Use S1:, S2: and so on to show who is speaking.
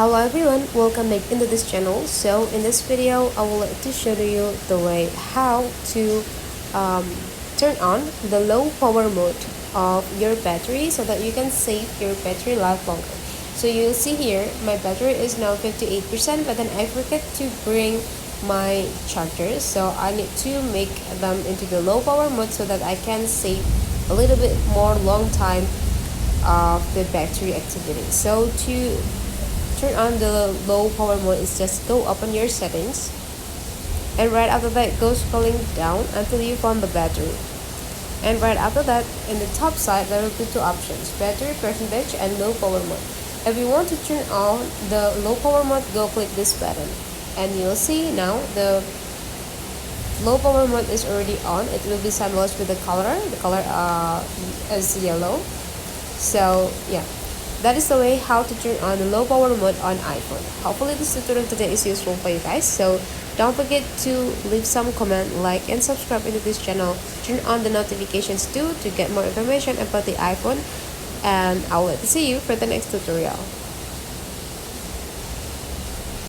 S1: Hello everyone, welcome back into this channel. So in this video I would like to show you the way how to um, turn on the low power mode of your battery so that you can save your battery life longer. So you'll see here my battery is now 58%, but then I forget to bring my chargers, so I need to make them into the low power mode so that I can save a little bit more long time of the battery activity. So to turn on the low power mode is just go open your settings, and right after that go scrolling down until you find the battery, and right after that in the top side there will be two options: battery percentage and low power mode. If you want to turn on the low power mode, go click this button and you'll see now the low power mode is already on. It will be symbolized with the color is yellow. So yeah, that is the way how to turn on the low power mode on iPhone. Hopefully this tutorial today is useful for you guys. So don't forget to leave some comment, like and subscribe into this channel. Turn on the notifications too to get more information about the iPhone, and I'll see you for the next tutorial.